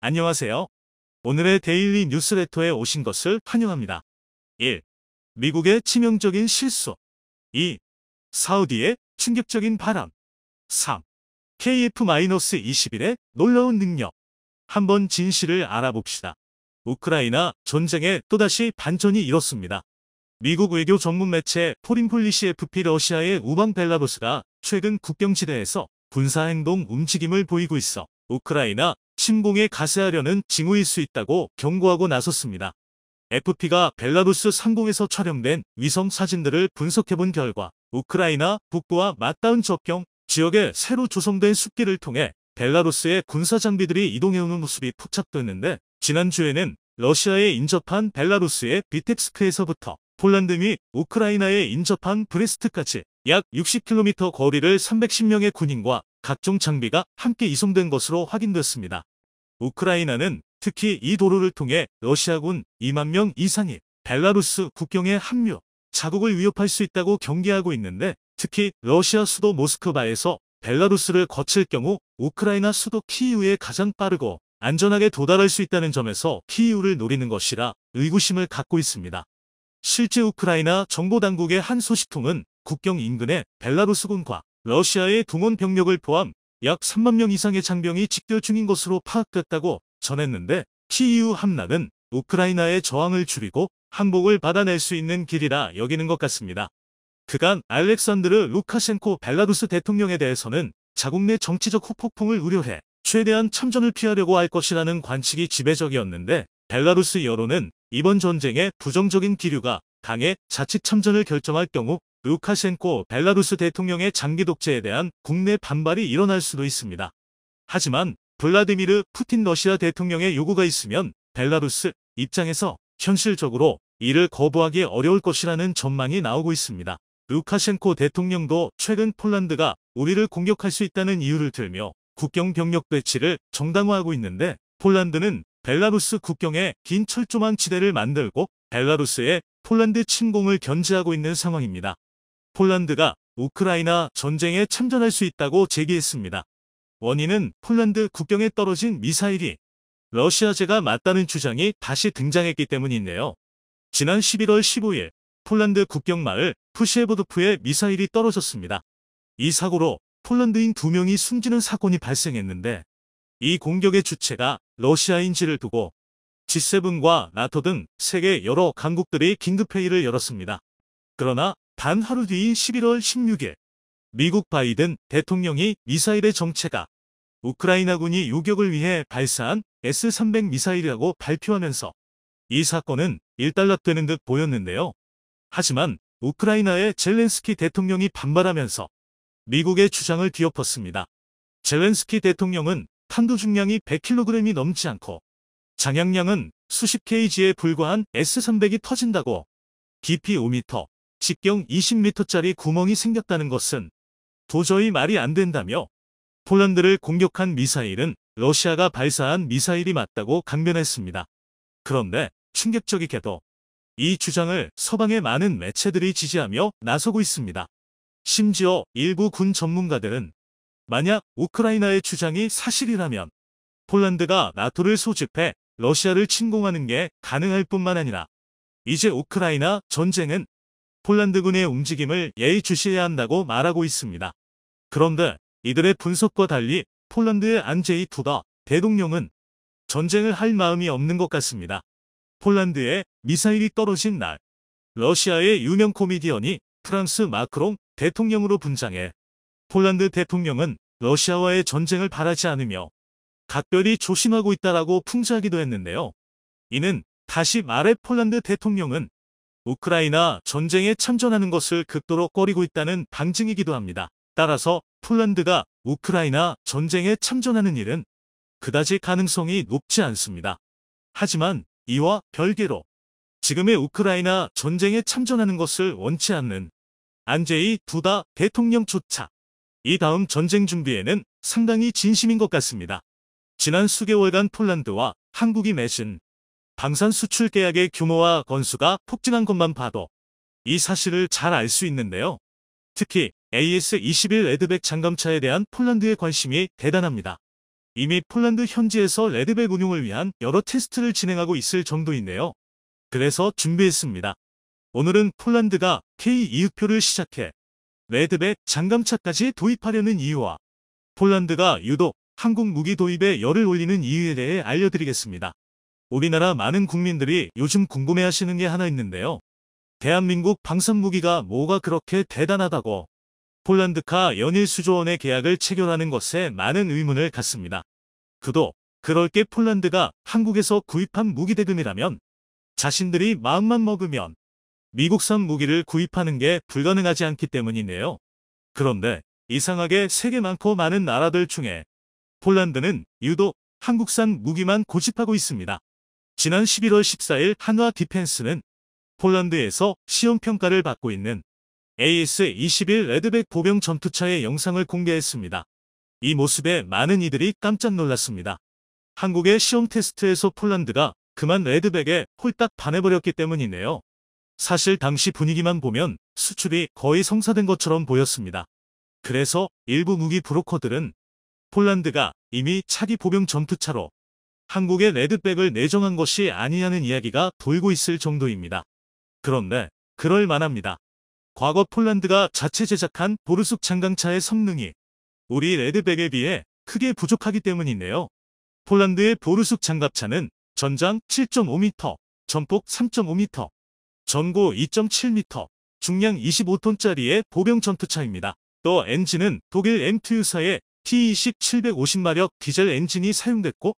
안녕하세요. 오늘의 데일리 뉴스레터에 오신 것을 환영합니다. 1. 미국의 치명적인 실수. 2. 사우디의 충격적인 발언. 3. KF-21의 놀라운 능력. 한번 진실을 알아봅시다. 우크라이나 전쟁에 또다시 반전이 일었습니다. 미국 외교 전문 매체 포린폴리시 FP 러시아의 우방 벨라루스가 최근 국경지대에서 군사행동 움직임을 보이고 있어 우크라이나 침공에 가세하려는 징후일 수 있다고 경고하고 나섰습니다. FP가 벨라루스 상공에서 촬영된 위성 사진들을 분석해본 결과 우크라이나 북부와 맞닿은 접경 지역에 새로 조성된 숲길을 통해 벨라루스의 군사장비들이 이동해오는 모습이 포착됐는데, 지난주에는 러시아에 인접한 벨라루스의 비텍스크에서부터 폴란드 및 우크라이나에 인접한 브레스트까지 약 60km 거리를 310명의 군인과 각종 장비가 함께 이송된 것으로 확인됐습니다. 우크라이나는 특히 이 도로를 통해 러시아군 2만 명 이상이 벨라루스 국경에 합류, 자국을 위협할 수 있다고 경계하고 있는데, 특히 러시아 수도 모스크바에서 벨라루스를 거칠 경우 우크라이나 수도 키이우에 가장 빠르고 안전하게 도달할 수 있다는 점에서 키이우를 노리는 것이라 의구심을 갖고 있습니다. 실제 우크라이나 정보당국의 한 소식통은 국경 인근의 벨라루스군과 러시아의 동원 병력을 포함 약 3만 명 이상의 장병이 직결 중인 것으로 파악됐다고 전했는데, 키이우 함락은 우크라이나의 저항을 줄이고 항복을 받아낼 수 있는 길이라 여기는 것 같습니다. 그간 알렉산드르 루카셴코 벨라루스 대통령에 대해서는 자국 내 정치적 후폭풍을 우려해 최대한 참전을 피하려고 할 것이라는 관측이 지배적이었는데, 벨라루스 여론은 이번 전쟁에 부정적인 기류가 강해 자칫 참전을 결정할 경우 루카셴코 벨라루스 대통령의 장기 독재에 대한 국내 반발이 일어날 수도 있습니다. 하지만 블라디미르 푸틴 러시아 대통령의 요구가 있으면 벨라루스 입장에서 현실적으로 이를 거부하기 어려울 것이라는 전망이 나오고 있습니다. 루카셴코 대통령도 최근 폴란드가 우리를 공격할 수 있다는 이유를 들며 국경 병력 배치를 정당화하고 있는데, 폴란드는 벨라루스 국경에 긴 철조망 지대를 만들고 벨라루스의 폴란드 침공을 견제하고 있는 상황입니다. 폴란드가 우크라이나 전쟁에 참전할 수 있다고 제기했습니다. 원인은 폴란드 국경에 떨어진 미사일이 러시아제가 맞다는 주장이 다시 등장했기 때문인데요. 지난 11월 15일 폴란드 국경 마을 푸시에보드프에 미사일이 떨어졌습니다. 이 사고로 폴란드인 2명이 숨지는 사건이 발생했는데, 이 공격의 주체가 러시아인지를 두고 G7과 나토 등 세계 여러 강국들이 긴급회의를 열었습니다. 그러나 단 하루 뒤인 11월 16일 미국 바이든 대통령이 미사일의 정체가 우크라이나군이 요격을 위해 발사한 S-300 미사일이라고 발표하면서 이 사건은 일단락되는 듯 보였는데요. 하지만 우크라이나의 젤렌스키 대통령이 반발하면서 미국의 주장을 뒤엎었습니다. 젤렌스키 대통령은 탄두 중량이 100kg이 넘지 않고 장약량은 수십 kg에 불과한 S-300이 터진다고, 깊이 5m, 직경 20m짜리 구멍이 생겼다는 것은 도저히 말이 안 된다며 폴란드를 공격한 미사일은 러시아가 발사한 미사일이 맞다고 강변했습니다. 그런데 충격적이게도 이 주장을 서방의 많은 매체들이 지지하며 나서고 있습니다. 심지어 일부 군 전문가들은 만약 우크라이나의 주장이 사실이라면 폴란드가 나토를 소집해 러시아를 침공하는 게 가능할 뿐만 아니라 이제 우크라이나 전쟁은 폴란드군의 움직임을 예의주시해야 한다고 말하고 있습니다. 그런데 이들의 분석과 달리 폴란드의 안제이 두다 대통령은 전쟁을 할 마음이 없는 것 같습니다. 폴란드에 미사일이 떨어진 날, 러시아의 유명 코미디언이 프랑스 마크롱 대통령으로 분장해 폴란드 대통령은 러시아와의 전쟁을 바라지 않으며 각별히 조심하고 있다라고 풍자하기도 했는데요. 이는 다시 말해 폴란드 대통령은 우크라이나 전쟁에 참전하는 것을 극도로 꺼리고 있다는 방증이기도 합니다. 따라서 폴란드가 우크라이나 전쟁에 참전하는 일은 그다지 가능성이 높지 않습니다. 하지만 이와 별개로 지금의 우크라이나 전쟁에 참전하는 것을 원치 않는 안제이 두다 대통령조차 이 다음 전쟁 준비에는 상당히 진심인 것 같습니다. 지난 수개월간 폴란드와 한국이 맺은 방산 수출 계약의 규모와 건수가 폭증한 것만 봐도 이 사실을 잘 알 수 있는데요. 특히 AS-21 레드백 장갑차에 대한 폴란드의 관심이 대단합니다. 이미 폴란드 현지에서 레드백 운용을 위한 여러 테스트를 진행하고 있을 정도인데요. 그래서 준비했습니다. 오늘은 폴란드가 K-20표를 시작해 레드백 장갑차까지 도입하려는 이유와 폴란드가 유독 한국 무기 도입에 열을 올리는 이유에 대해 알려드리겠습니다. 우리나라 많은 국민들이 요즘 궁금해하시는 게 하나 있는데요. 대한민국 방산무기가 뭐가 그렇게 대단하다고 폴란드가 연일 수조 원의 계약을 체결하는 것에 많은 의문을 갖습니다. 그도 그럴 게 폴란드가 한국에서 구입한 무기 대금이라면 자신들이 마음만 먹으면 미국산 무기를 구입하는 게 불가능하지 않기 때문이네요. 그런데 이상하게 세계 많고 많은 나라들 중에 폴란드는 유독 한국산 무기만 고집하고 있습니다. 지난 11월 14일 한화 디펜스는 폴란드에서 시험평가를 받고 있는 AS-21 레드백 보병 전투차의 영상을 공개했습니다. 이 모습에 많은 이들이 깜짝 놀랐습니다. 한국의 시험 테스트에서 폴란드가 그만 레드백에 홀딱 반해버렸기 때문이네요. 사실 당시 분위기만 보면 수출이 거의 성사된 것처럼 보였습니다. 그래서 일부 무기 브로커들은 폴란드가 이미 차기 보병 전투차로 한국의 레드백을 내정한 것이 아니냐는 이야기가 돌고 있을 정도입니다. 그런데 그럴 만합니다. 과거 폴란드가 자체 제작한 보르숙 장갑차의 성능이 우리 레드백에 비해 크게 부족하기 때문인데요. 폴란드의 보르숙 장갑차는 전장 7.5m, 전폭 3.5m, 전고 2.7m, 중량 25톤짜리의 보병 전투차입니다. 또 엔진은 독일 MTU사의 T20 750마력 디젤 엔진이 사용됐고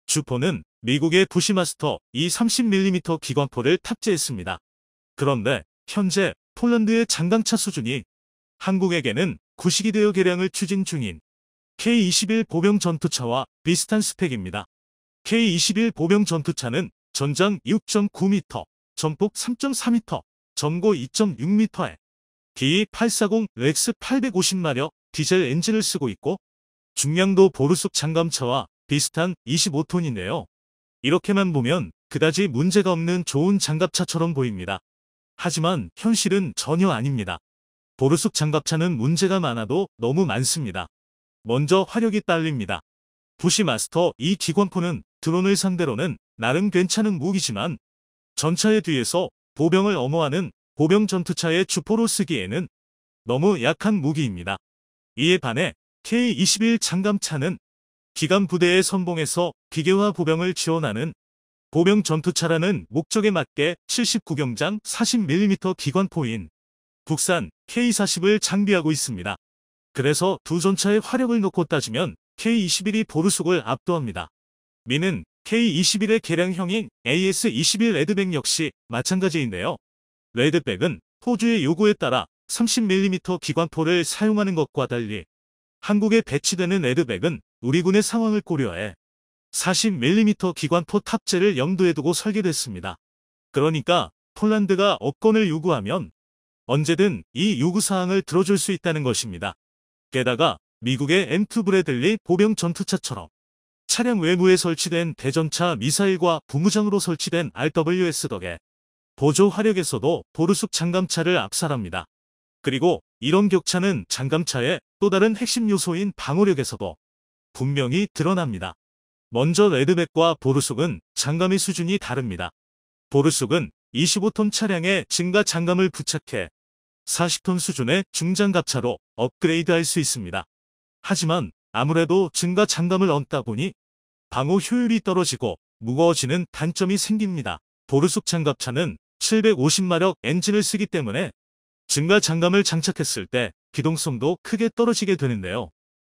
주포는 미국의 부시마스터 E 30mm 기관포를 탑재했습니다. 그런데 현재 폴란드의 장갑차 수준이 한국에게는 구식이 되어 개량을 추진 중인 K-21 보병 전투차와 비슷한 스펙입니다. K-21 보병 전투차는 전장 6.9m, 전폭 3.4m, 전고 2.6m에 D840 렉스 850마력 디젤 엔진을 쓰고 있고 중량도 보르숙 장갑차와 비슷한 25톤인데요. 이렇게만 보면 그다지 문제가 없는 좋은 장갑차처럼 보입니다. 하지만 현실은 전혀 아닙니다. 보르숙 장갑차는 문제가 많아도 너무 많습니다. 먼저 화력이 딸립니다. 부시마스터 이 기관포는 드론을 상대로는 나름 괜찮은 무기지만 전차의 뒤에서 보병을 엄호하는 보병 전투차의 주포로 쓰기에는 너무 약한 무기입니다. 이에 반해 K-21 장갑차는 기관 부대의 선봉에서 기계화 보병을 지원하는 보병 전투차라는 목적에 맞게 79경장 40mm 기관포인 국산 K-40을 장비하고 있습니다. 그래서 두 전차의 화력을 놓고 따지면 K-21이 보르숙을 압도합니다. 미는 K-21의 개량형인 AS-21 레드백 역시 마찬가지인데요. 레드백은 호주의 요구에 따라 30mm 기관포를 사용하는 것과 달리 한국에 배치되는 레드백은 우리 군의 상황을 고려해 40mm 기관포 탑재를 염두에 두고 설계됐습니다. 그러니까 폴란드가 업권을 요구하면 언제든 이 요구사항을 들어줄 수 있다는 것입니다. 게다가 미국의 M2 브래들리 보병 전투차처럼 차량 외부에 설치된 대전차 미사일과 부무장으로 설치된 RWS 덕에 보조 화력에서도 보르숙 장갑차를 압살합니다. 그리고 이런 격차는 장갑차의 또 다른 핵심 요소인 방어력에서도 분명히 드러납니다. 먼저 레드백과 보르숙은 장갑의 수준이 다릅니다. 보르숙은 25톤 차량에 증가 장갑을 부착해 40톤 수준의 중장갑차로 업그레이드할 수 있습니다. 하지만 아무래도 증가 장갑을 얹다 보니 방어 효율이 떨어지고 무거워지는 단점이 생깁니다. 보르숙 장갑차는 750마력 엔진을 쓰기 때문에 증가 장갑을 장착했을 때 기동성도 크게 떨어지게 되는데요.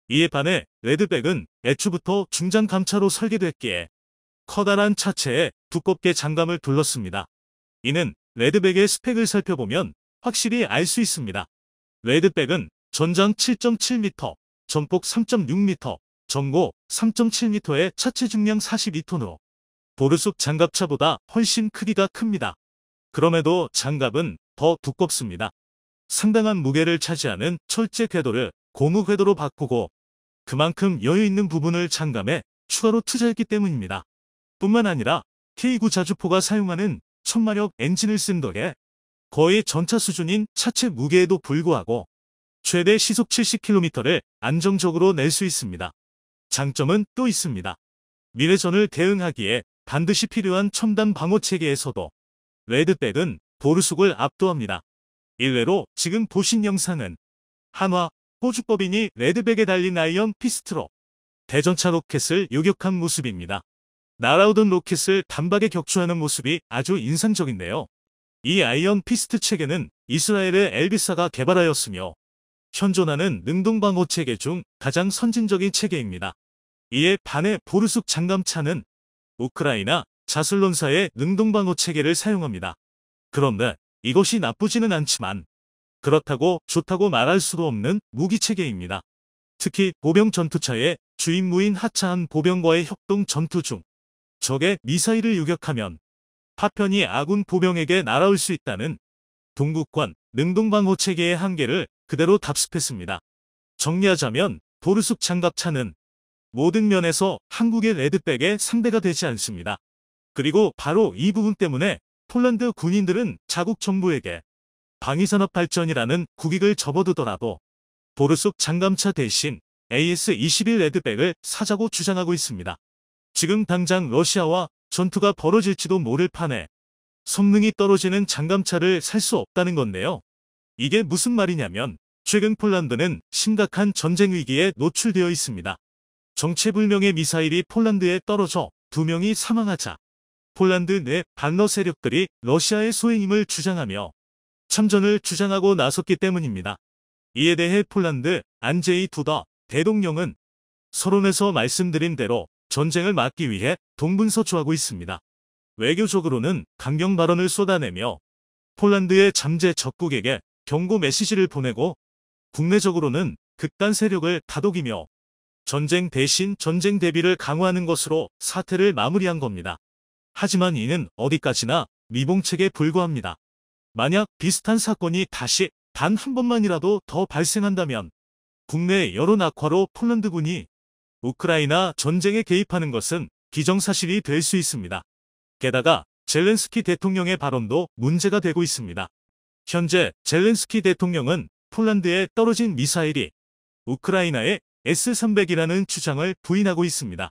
이에 반해 레드백은 애초부터 중장감차로 설계됐기에 커다란 차체에 두껍게 장갑을 둘렀습니다. 이는 레드백의 스펙을 살펴보면 확실히 알 수 있습니다. 레드백은 전장 7.7m, 전폭 3.6m, 전고 3.7m의 차체 중량 42톤으로 보르숙 장갑차보다 훨씬 크기가 큽니다. 그럼에도 장갑은 더 두껍습니다. 상당한 무게를 차지하는 철제 궤도를 고무 궤도로 바꾸고 그만큼 여유 있는 부분을 장갑에 추가로 투자했기 때문입니다. 뿐만 아니라 K9 자주포가 사용하는 1000마력 엔진을 쓴 덕에 거의 전차 수준인 차체 무게에도 불구하고 최대 시속 70km를 안정적으로 낼 수 있습니다. 장점은 또 있습니다. 미래전을 대응하기에 반드시 필요한 첨단 방어 체계에서도 레드백은 보르숙을 압도합니다. 일례로 지금 보신 영상은 한화, 호주법인이 레드백에 달린 아이언 피스트로 대전차 로켓을 요격한 모습입니다. 날아오던 로켓을 단박에 격추하는 모습이 아주 인상적인데요. 이 아이언 피스트 체계는 이스라엘의 엘비사가 개발하였으며 현존하는 능동방어 체계 중 가장 선진적인 체계입니다. 이에 반해 보르숙 장갑차는 우크라이나 자슬론사의 능동방어 체계를 사용합니다. 그런데 이것이 나쁘지는 않지만 그렇다고 좋다고 말할 수도 없는 무기 체계입니다. 특히 보병 전투차의 주임무인 하차한 보병과의 협동 전투 중 적의 미사일을 요격하면 파편이 아군 보병에게 날아올 수 있다는 동국관 능동방어 체계의 한계를 그대로 답습했습니다. 정리하자면 보르숙 장갑차는 모든 면에서 한국의 레드백의 상대가 되지 않습니다. 그리고 바로 이 부분 때문에 폴란드 군인들은 자국 정부에게 방위산업 발전이라는 국익을 접어두더라도 보르숙 장갑차 대신 AS-21 레드백을 사자고 주장하고 있습니다. 지금 당장 러시아와 전투가 벌어질지도 모를 판에 성능이 떨어지는 장갑차를 살 수 없다는 건데요. 이게 무슨 말이냐면 최근 폴란드는 심각한 전쟁 위기에 노출되어 있습니다. 정체불명의 미사일이 폴란드에 떨어져 2명이 사망하자 폴란드 내 반러 세력들이 러시아의 소행임을 주장하며 참전을 주장하고 나섰기 때문입니다. 이에 대해 폴란드 안제이 두다 대통령은 서론에서 말씀드린 대로 전쟁을 막기 위해 동분서주하고 있습니다. 외교적으로는 강경 발언을 쏟아내며 폴란드의 잠재 적국에게 경고 메시지를 보내고 국내적으로는 극단 세력을 다독이며 전쟁 대신 전쟁 대비를 강화하는 것으로 사태를 마무리한 겁니다. 하지만 이는 어디까지나 미봉책에 불과합니다. 만약 비슷한 사건이 다시 단 한 번만이라도 더 발생한다면 국내 여론 악화로 폴란드군이 우크라이나 전쟁에 개입하는 것은 기정사실이 될 수 있습니다. 게다가 젤렌스키 대통령의 발언도 문제가 되고 있습니다. 현재 젤렌스키 대통령은 폴란드에 떨어진 미사일이 우크라이나의 S-300이라는 주장을 부인하고 있습니다.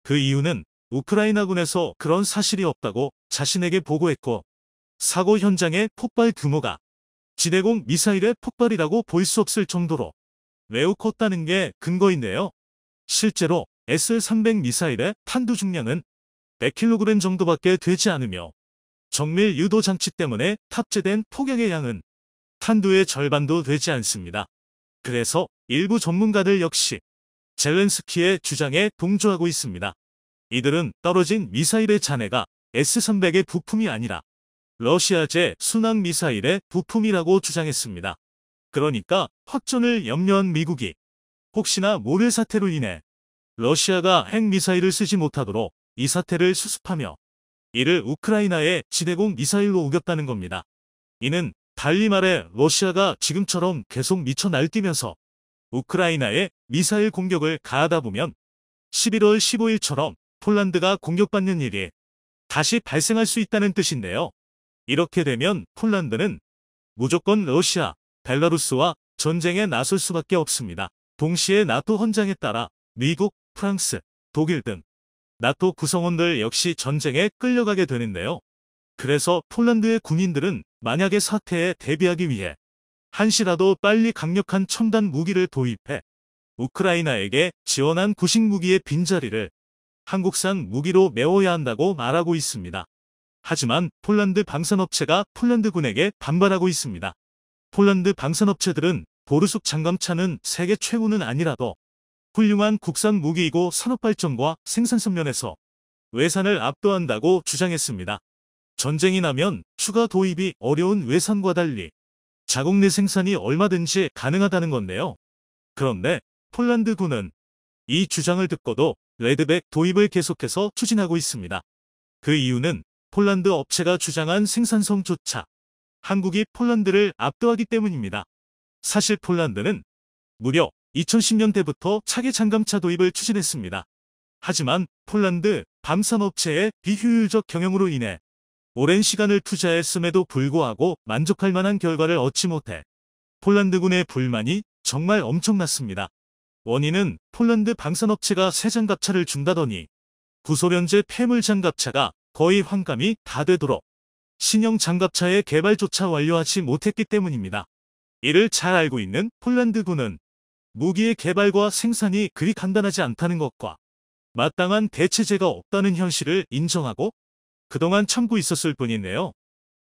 그 이유는 우크라이나군에서 그런 사실이 없다고 자신에게 보고했고 사고 현장의 폭발 규모가 지대공 미사일의 폭발이라고 볼 수 없을 정도로 매우 컸다는 게 근거인데요. 실제로 S-300 미사일의 탄두 중량은 100kg 정도밖에 되지 않으며 정밀 유도 장치 때문에 탑재된 폭격의 양은 탄두의 절반도 되지 않습니다. 그래서 일부 전문가들 역시 젤렌스키의 주장에 동조하고 있습니다. 이들은 떨어진 미사일의 잔해가 S-300의 부품이 아니라 러시아제 순항 미사일의 부품이라고 주장했습니다. 그러니까 확전을 염려한 미국이 혹시나 모를 사태로 인해 러시아가 핵미사일을 쓰지 못하도록 이 사태를 수습하며 이를 우크라이나의 지대공 미사일로 우겼다는 겁니다. 이는 달리 말해 러시아가 지금처럼 계속 미쳐 날뛰면서 우크라이나에 미사일 공격을 가하다 보면 11월 15일처럼 폴란드가 공격받는 일이 다시 발생할 수 있다는 뜻인데요. 이렇게 되면 폴란드는 무조건 러시아, 벨라루스와 전쟁에 나설 수밖에 없습니다. 동시에 나토 헌장에 따라 미국, 프랑스, 독일 등 나토 구성원들 역시 전쟁에 끌려가게 되는데요. 그래서 폴란드의 군인들은 만약의 사태에 대비하기 위해 한시라도 빨리 강력한 첨단 무기를 도입해 우크라이나에게 지원한 구식 무기의 빈자리를 한국산 무기로 메워야 한다고 말하고 있습니다. 하지만 폴란드 방산업체가 폴란드군에게 반발하고 있습니다. 폴란드 방산업체들은 보르숙 장갑차는 세계 최고는 아니라도 훌륭한 국산 무기이고 산업발전과 생산성 면에서 외산을 압도한다고 주장했습니다. 전쟁이 나면 추가 도입이 어려운 외산과 달리 자국 내 생산이 얼마든지 가능하다는 건데요. 그런데 폴란드군은 이 주장을 듣고도 레드백 도입을 계속해서 추진하고 있습니다. 그 이유는 폴란드 업체가 주장한 생산성조차 한국이 폴란드를 압도하기 때문입니다. 사실 폴란드는 무려 2010년대부터 차기 장갑차 도입을 추진했습니다. 하지만 폴란드 방산업체의 비효율적 경영으로 인해 오랜 시간을 투자했음에도 불구하고 만족할 만한 결과를 얻지 못해 폴란드군의 불만이 정말 엄청났습니다. 원인은 폴란드 방산업체가 새 장갑차를 준다더니 구소련제 폐물 장갑차가 거의 환감이 다 되도록 신형 장갑차의 개발조차 완료하지 못했기 때문입니다. 이를 잘 알고 있는 폴란드군은 무기의 개발과 생산이 그리 간단하지 않다는 것과 마땅한 대체제가 없다는 현실을 인정하고 그동안 참고 있었을 뿐이네요.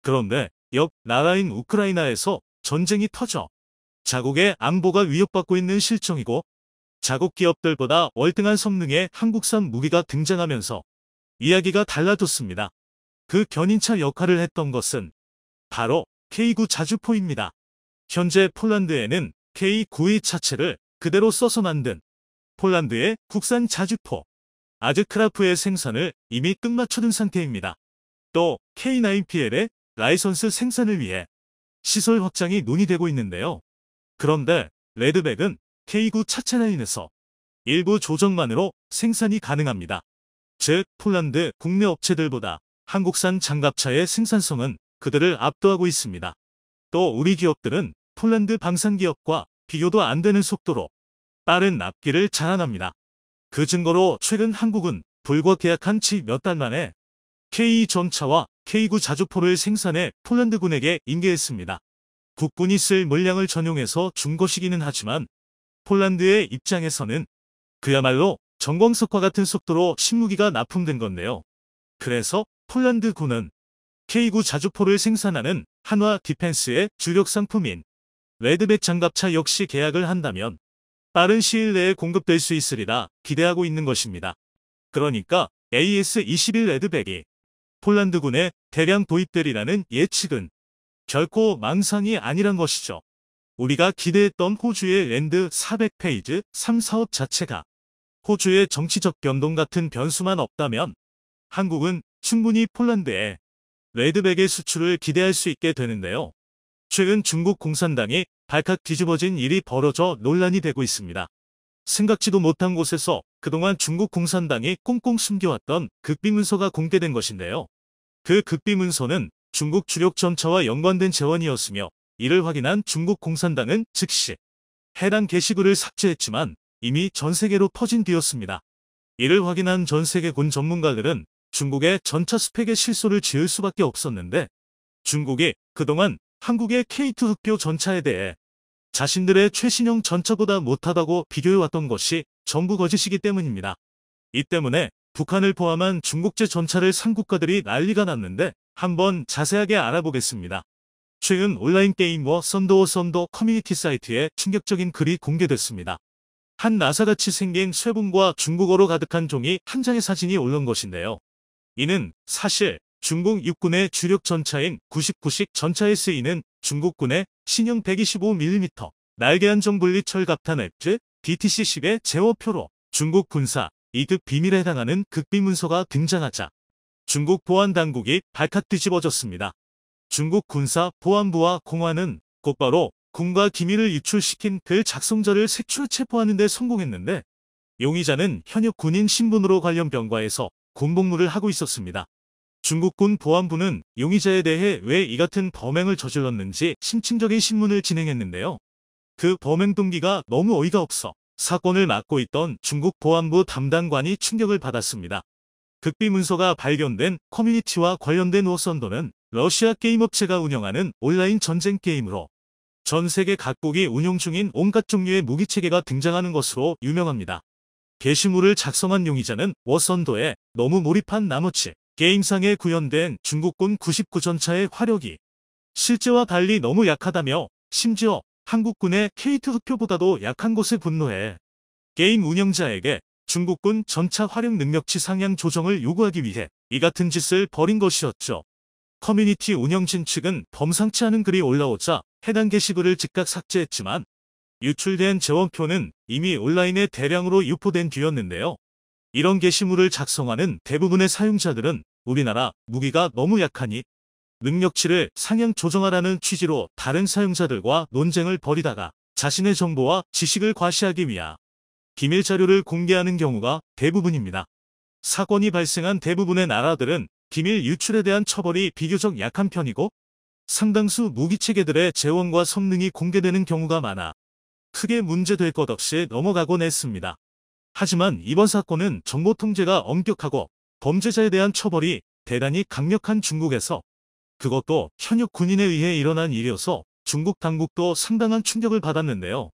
그런데 옆 나라인 우크라이나에서 전쟁이 터져 자국의 안보가 위협받고 있는 실정이고 자국 기업들보다 월등한 성능의 한국산 무기가 등장하면서 이야기가 달라졌습니다. 그 견인차 역할을 했던 것은 바로 K9 자주포입니다. 현재 폴란드에는 K9의 차체를 그대로 써서 만든 폴란드의 국산 자주포 아즈크라프의 생산을 이미 끝마쳐둔 상태입니다. 또 K9PL의 라이선스 생산을 위해 시설 확장이 논의되고 있는데요. 그런데 레드백은 K9 차체 라인에서 일부 조정만으로 생산이 가능합니다. 즉 폴란드 국내 업체들보다 한국산 장갑차의 생산성은 그들을 압도하고 있습니다. 또 우리 기업들은 폴란드 방산기업과 비교도 안 되는 속도로 빠른 납기를 자랑합니다. 그 증거로 최근 한국은 불과 계약한 지 몇 달 만에 K2 전차와 K9 자주포를 생산해 폴란드군에게 인계했습니다. 국군이 쓸 물량을 전용해서 준 것이기는 하지만 폴란드의 입장에서는 그야말로 전광석과 같은 속도로 신무기가 납품된 건데요. 그래서 폴란드군은 K9 자주포를 생산하는 한화 디펜스의 주력 상품인 레드백 장갑차 역시 계약을 한다면 빠른 시일 내에 공급될 수 있으리라 기대하고 있는 것입니다. 그러니까 AS-21 레드백이 폴란드군에 대량 도입되리라는 예측은 결코 망상이 아니란 것이죠. 우리가 기대했던 호주의 랜드 400페이지 3사업 자체가 호주의 정치적 변동 같은 변수만 없다면 한국은 충분히 폴란드에 레드백의 수출을 기대할 수 있게 되는데요. 최근 중국 공산당이 발칵 뒤집어진 일이 벌어져 논란이 되고 있습니다. 생각지도 못한 곳에서 그동안 중국 공산당이 꽁꽁 숨겨왔던 극비문서가 공개된 것인데요. 그 극비문서는 중국 주력 전차와 연관된 재원이었으며 이를 확인한 중국 공산당은 즉시 해당 게시글을 삭제했지만 이미 전 세계로 퍼진 뒤였습니다. 이를 확인한 전 세계 군 전문가들은 중국의 전차 스펙에 실소를 지을 수밖에 없었는데 중국이 그동안 한국의 K2 흑표 전차에 대해 자신들의 최신형 전차보다 못하다고 비교해왔던 것이 전부 거짓이기 때문입니다. 이 때문에 북한을 포함한 중국제 전차를 산 국가들이 난리가 났는데 한번 자세하게 알아보겠습니다. 최근 온라인 게임 워선더 커뮤니티 사이트에 충격적인 글이 공개됐습니다. 한 나사같이 생긴 쇠붕과 중국어로 가득한 종이 한 장의 사진이 올라온 것인데요. 이는 사실 중국 육군의 주력 전차인 99식 전차에 쓰이는 중국군의 신형 125mm 날개 안정 분리 철갑탄 앱즈 DTC-10의 제어표로 중국 군사 2급 비밀에 해당하는 극비문서가 등장하자 중국 보안당국이 발칵 뒤집어졌습니다. 중국 군사 보안부와 공안은 곧바로 군과 기밀을 유출시킨 글 작성자를 색출 체포하는 데 성공했는데 용의자는 현역 군인 신분으로 관련 병과에서 군복무를 하고 있었습니다. 중국군 보안부는 용의자에 대해 왜 이 같은 범행을 저질렀는지 심층적인 신문을 진행했는데요. 그 범행 동기가 너무 어이가 없어 사건을 맡고 있던 중국 보안부 담당관이 충격을 받았습니다. 극비문서가 발견된 커뮤니티와 관련된 워선더는 러시아 게임업체가 운영하는 온라인 전쟁 게임으로 전 세계 각국이 운용 중인 온갖 종류의 무기체계가 등장하는 것으로 유명합니다. 게시물을 작성한 용의자는 워선더에 너무 몰입한 나머지 게임상에 구현된 중국군 99전차의 화력이 실제와 달리 너무 약하다며 심지어 한국군의 K2 흑표보다도 약한 것에 분노해 게임 운영자에게 중국군 전차 화력 능력치 상향 조정을 요구하기 위해 이 같은 짓을 벌인 것이었죠. 커뮤니티 운영진 측은 범상치 않은 글이 올라오자 해당 게시글을 즉각 삭제했지만 유출된 재원표는 이미 온라인에 대량으로 유포된 뒤였는데요. 이런 게시물을 작성하는 대부분의 사용자들은 우리나라 무기가 너무 약하니 능력치를 상향 조정하라는 취지로 다른 사용자들과 논쟁을 벌이다가 자신의 정보와 지식을 과시하기 위하 기밀 자료를 공개하는 경우가 대부분입니다. 사건이 발생한 대부분의 나라들은 기밀 유출에 대한 처벌이 비교적 약한 편이고 상당수 무기체계들의 재원과 성능이 공개되는 경우가 많아 크게 문제될 것 없이 넘어가곤 했습니다. 하지만 이번 사건은 정보 통제가 엄격하고 범죄자에 대한 처벌이 대단히 강력한 중국에서, 그것도 현역 군인에 의해 일어난 일이어서 중국 당국도 상당한 충격을 받았는데요.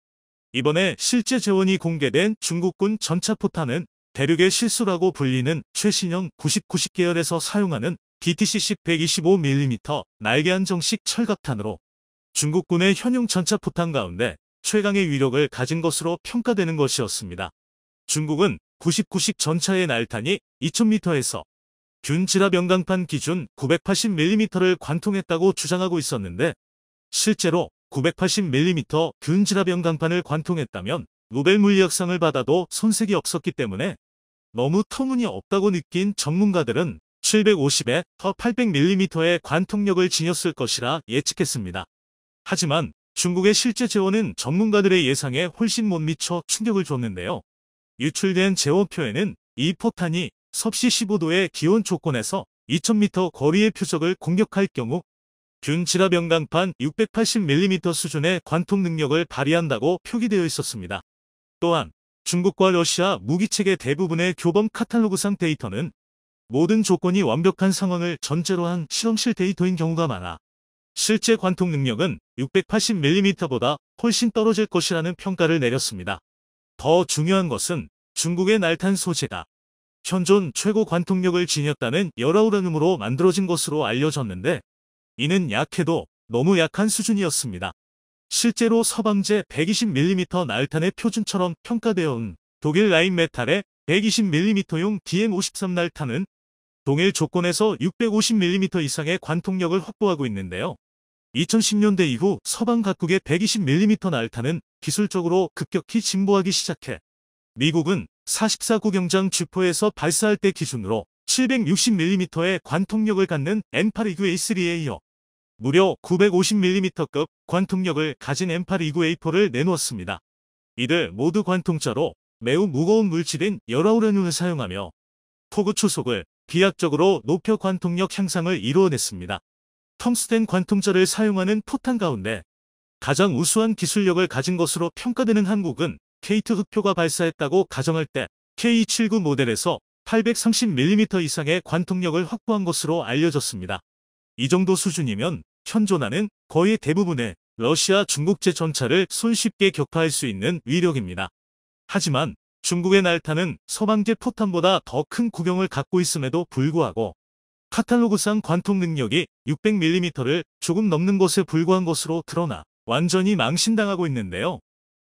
이번에 실제 재원이 공개된 중국군 전차포탄은 대륙의 실수라고 불리는 최신형 90-90 계열에서 사용하는 DTC식 125mm 날개 안정식 철갑탄으로 중국군의 현용 전차포탄 가운데 최강의 위력을 가진 것으로 평가되는 것이었습니다. 중국은 90-90 전차의 날탄이 2000m에서 균지랍 영강판 기준 980mm를 관통했다고 주장하고 있었는데, 실제로 980mm 균지랍 영강판을 관통했다면 노벨 물리학상을 받아도 손색이 없었기 때문에 너무 터무니없다고 느낀 전문가들은 750에 더 800mm의 관통력을 지녔을 것이라 예측했습니다. 하지만 중국의 실제 재원은 전문가들의 예상에 훨씬 못 미쳐 충격을 줬는데요. 유출된 재원표에는 이 포탄이 섭씨 15도의 기온 조건에서 2000m 거리의 표적을 공격할 경우 균지랍 영강판 680mm 수준의 관통 능력을 발휘한다고 표기되어 있었습니다. 또한 중국과 러시아 무기체계 대부분의 교범 카탈로그상 데이터는 모든 조건이 완벽한 상황을 전제로 한 실험실 데이터인 경우가 많아 실제 관통 능력은 680mm보다 훨씬 떨어질 것이라는 평가를 내렸습니다. 더 중요한 것은 중국의 날탄 소재가 현존 최고 관통력을 지녔다는 열아우라늄으로 만들어진 것으로 알려졌는데, 이는 약해도 너무 약한 수준이었습니다. 실제로 서방제 120mm 날탄의 표준처럼 평가되어 온 독일 라인메탈의 120mm용 DM53 날탄은 동일 조건에서 650mm 이상의 관통력을 확보하고 있는데요. 2010년대 이후 서방 각국의 120mm 날탄은 기술적으로 급격히 진보하기 시작해 미국은 44 구경장 주포에서 발사할 때 기준으로 760mm의 관통력을 갖는 M829A3에 이어 무려 950mm급 관통력을 가진 M829A4를 내놓았습니다. 이들 모두 관통자로 매우 무거운 물질인 열아우라늄을 사용하며 포구 초속을 비약적으로 높여 관통력 향상을 이루어냈습니다. 텅스텐 관통자를 사용하는 포탄 가운데 가장 우수한 기술력을 가진 것으로 평가되는 한국은 K2 흑표가 발사했다고 가정할 때 K279 모델에서 830mm 이상의 관통력을 확보한 것으로 알려졌습니다. 이 정도 수준이면 현존하는 거의 대부분의 러시아 중국제 전차를 손쉽게 격파할 수 있는 위력입니다. 하지만 중국의 날탄은 서방제 포탄보다 더 큰 구경을 갖고 있음에도 불구하고 카탈로그상 관통 능력이 600mm를 조금 넘는 것에 불과한 것으로 드러나 완전히 망신당하고 있는데요.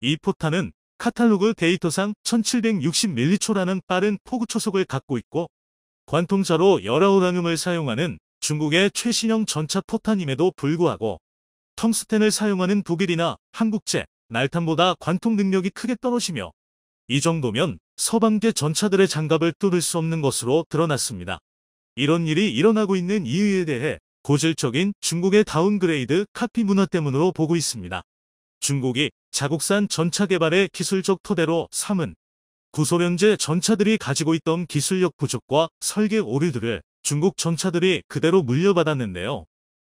이 포탄은 카탈로그 데이터상 1760mC라는 빠른 포구 초속을 갖고 있고 관통자로 열아우라늄을 사용하는 중국의 최신형 전차 포탄임에도 불구하고 텅스텐을 사용하는 독일이나 한국제 날탄보다 관통 능력이 크게 떨어지며 이 정도면 서방제 전차들의 장갑을 뚫을 수 없는 것으로 드러났습니다. 이런 일이 일어나고 있는 이유에 대해 고질적인 중국의 다운그레이드 카피 문화 때문으로 보고 있습니다. 중국이 자국산 전차 개발의 기술적 토대로 삼은 구소련제 전차들이 가지고 있던 기술력 부족과 설계 오류들을 중국 전차들이 그대로 물려받았는데요.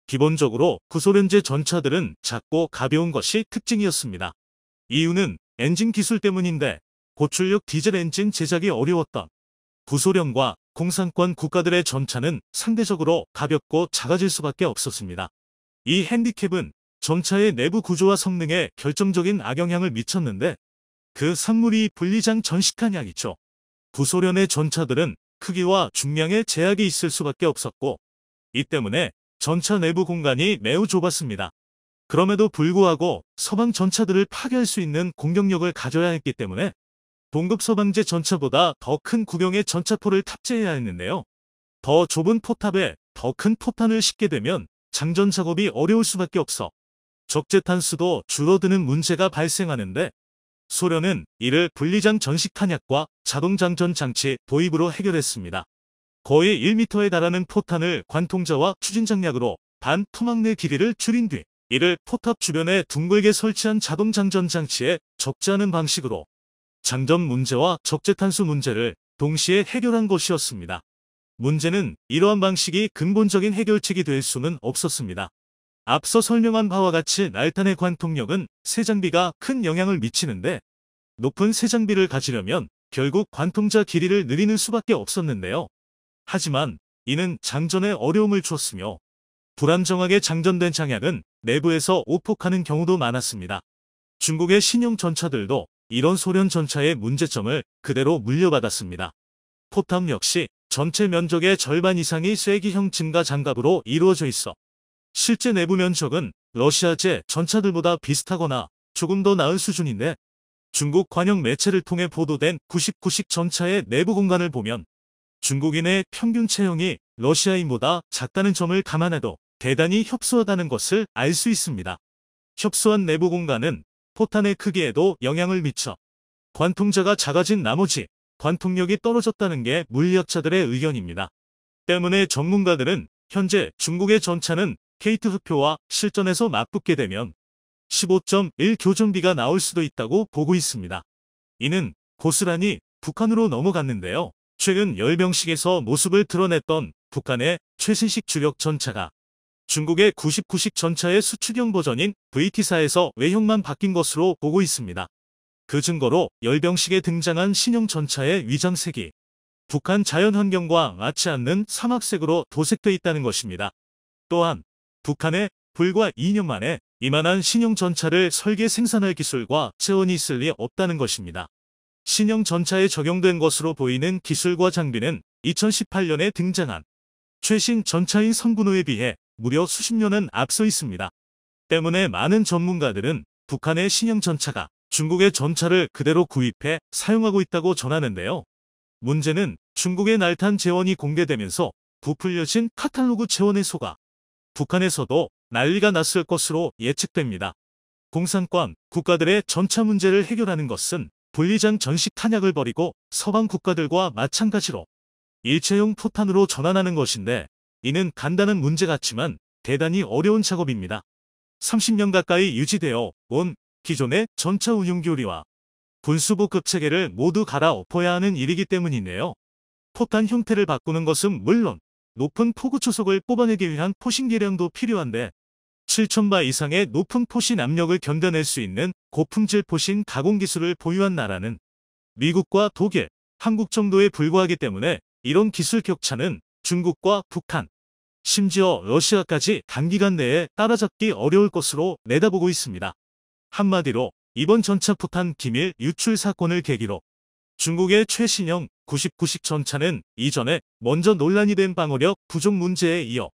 기본적으로 구소련제 전차들은 작고 가벼운 것이 특징이었습니다. 이유는 엔진 기술 때문인데 고출력 디젤 엔진 제작이 어려웠던 구소련과 공산권 국가들의 전차는 상대적으로 가볍고 작아질 수밖에 없었습니다. 이 핸디캡은 전차의 내부 구조와 성능에 결정적인 악영향을 미쳤는데 그 산물이 분리장 전식한 약이죠. 구소련의 전차들은 크기와 중량에 제약이 있을 수밖에 없었고 이 때문에 전차 내부 공간이 매우 좁았습니다. 그럼에도 불구하고 서방 전차들을 파괴할 수 있는 공격력을 가져야 했기 때문에 동급 서방제 전차보다 더 큰 구경의 전차포를 탑재해야 했는데요. 더 좁은 포탑에 더 큰 포탄을 싣게 되면 장전 작업이 어려울 수밖에 없어 적재탄 수도 줄어드는 문제가 발생하는데 소련은 이를 분리장 전식 탄약과 자동장전 장치 도입으로 해결했습니다. 거의 1m에 달하는 포탄을 관통자와 추진장약으로 반 토막 내 길이를 줄인 뒤 이를 포탑 주변에 둥글게 설치한 자동장전 장치에 적재하는 방식으로 장전 문제와 적재탄수 문제를 동시에 해결한 것이었습니다. 문제는 이러한 방식이 근본적인 해결책이 될 수는 없었습니다. 앞서 설명한 바와 같이 날탄의 관통력은 새 장비가 큰 영향을 미치는데 높은 새 장비를 가지려면 결국 관통자 길이를 늘리는 수밖에 없었는데요. 하지만 이는 장전에 어려움을 주었으며 불안정하게 장전된 장약은 내부에서 오폭하는 경우도 많았습니다. 중국의 신형 전차들도 이런 소련 전차의 문제점을 그대로 물려받았습니다. 포탑 역시 전체 면적의 절반 이상이 쐐기형 증가 장갑으로 이루어져 있어 실제 내부 면적은 러시아제 전차들보다 비슷하거나 조금 더 나은 수준인데 중국 관영 매체를 통해 보도된 99식 전차의 내부 공간을 보면 중국인의 평균 체형이 러시아인보다 작다는 점을 감안해도 대단히 협소하다는 것을 알 수 있습니다. 협소한 내부 공간은 포탄의 크기에도 영향을 미쳐 관통자가 작아진 나머지 관통력이 떨어졌다는 게 물리학자들의 의견입니다. 때문에 전문가들은 현재 중국의 전차는 케이트 흑표와 실전에서 맞붙게 되면 15.1 교전비가 나올 수도 있다고 보고 있습니다. 이는 고스란히 북한으로 넘어갔는데요. 최근 열병식에서 모습을 드러냈던 북한의 최신식 주력 전차가 중국의 99식 전차의 수출형 버전인 VT4에서 외형만 바뀐 것으로 보고 있습니다. 그 증거로 열병식에 등장한 신형 전차의 위장색이 북한 자연환경과 맞지 않는 사막색으로 도색돼 있다는 것입니다. 또한 북한에 불과 2년 만에 이만한 신형 전차를 설계 생산할 기술과 재원이 있을 리 없다는 것입니다. 신형 전차에 적용된 것으로 보이는 기술과 장비는 2018년에 등장한 최신 전차인 성군호에 비해 무려 수십 년은 앞서 있습니다. 때문에 많은 전문가들은 북한의 신형 전차가 중국의 전차를 그대로 구입해 사용하고 있다고 전하는데요. 문제는 중국의 날탄 재원이 공개되면서 부풀려진 카탈로그 재원에 속아 북한에서도 난리가 났을 것으로 예측됩니다. 공산권 국가들의 전차 문제를 해결하는 것은 분리장 전식 탄약을 버리고 서방 국가들과 마찬가지로 일체형 포탄으로 전환하는 것인데 이는 간단한 문제 같지만 대단히 어려운 작업입니다. 30년 가까이 유지되어 온 기존의 전차 운용 교리와 군수보급 체계를 모두 갈아엎어야 하는 일이기 때문이네요. 포탄 형태를 바꾸는 것은 물론 높은 포구 초속을 뽑아내기 위한 포신 개량도 필요한데 7,000바 이상의 높은 포신 압력을 견뎌낼 수 있는 고품질 포신 가공 기술을 보유한 나라는 미국과 독일, 한국 정도에 불과하기 때문에 이런 기술 격차는 중국과 북한, 심지어 러시아까지 단기간 내에 따라잡기 어려울 것으로 내다보고 있습니다. 한마디로 이번 전차 포탄 기밀 유출 사건을 계기로 중국의 최신형 99식 전차는 이전에 먼저 논란이 된 방어력 부족 문제에 이어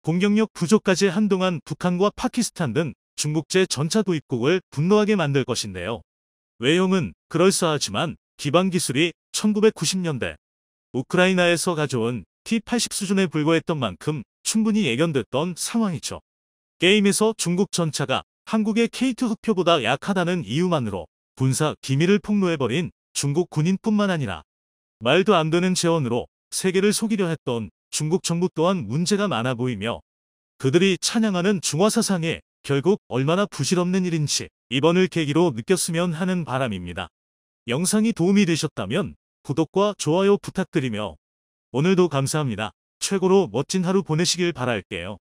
공격력 부족까지 한동안 북한과 파키스탄 등 중국제 전차 도입국을 분노하게 만들 것인데요. 외형은 그럴싸하지만 기반 기술이 1990년대 우크라이나에서 가져온 T-80 수준에 불과했던 만큼 충분히 예견됐던 상황이죠. 게임에서 중국 전차가 한국의 케이트 흑표보다 약하다는 이유만으로 군사 기밀을 폭로해버린 중국 군인뿐만 아니라 말도 안 되는 재원으로 세계를 속이려 했던 중국 정부 또한 문제가 많아 보이며 그들이 찬양하는 중화사상이 결국 얼마나 부질없는 일인지 이번을 계기로 느꼈으면 하는 바람입니다. 영상이 도움이 되셨다면 구독과 좋아요 부탁드리며 오늘도 감사합니다. 최고로 멋진 하루 보내시길 바랄게요.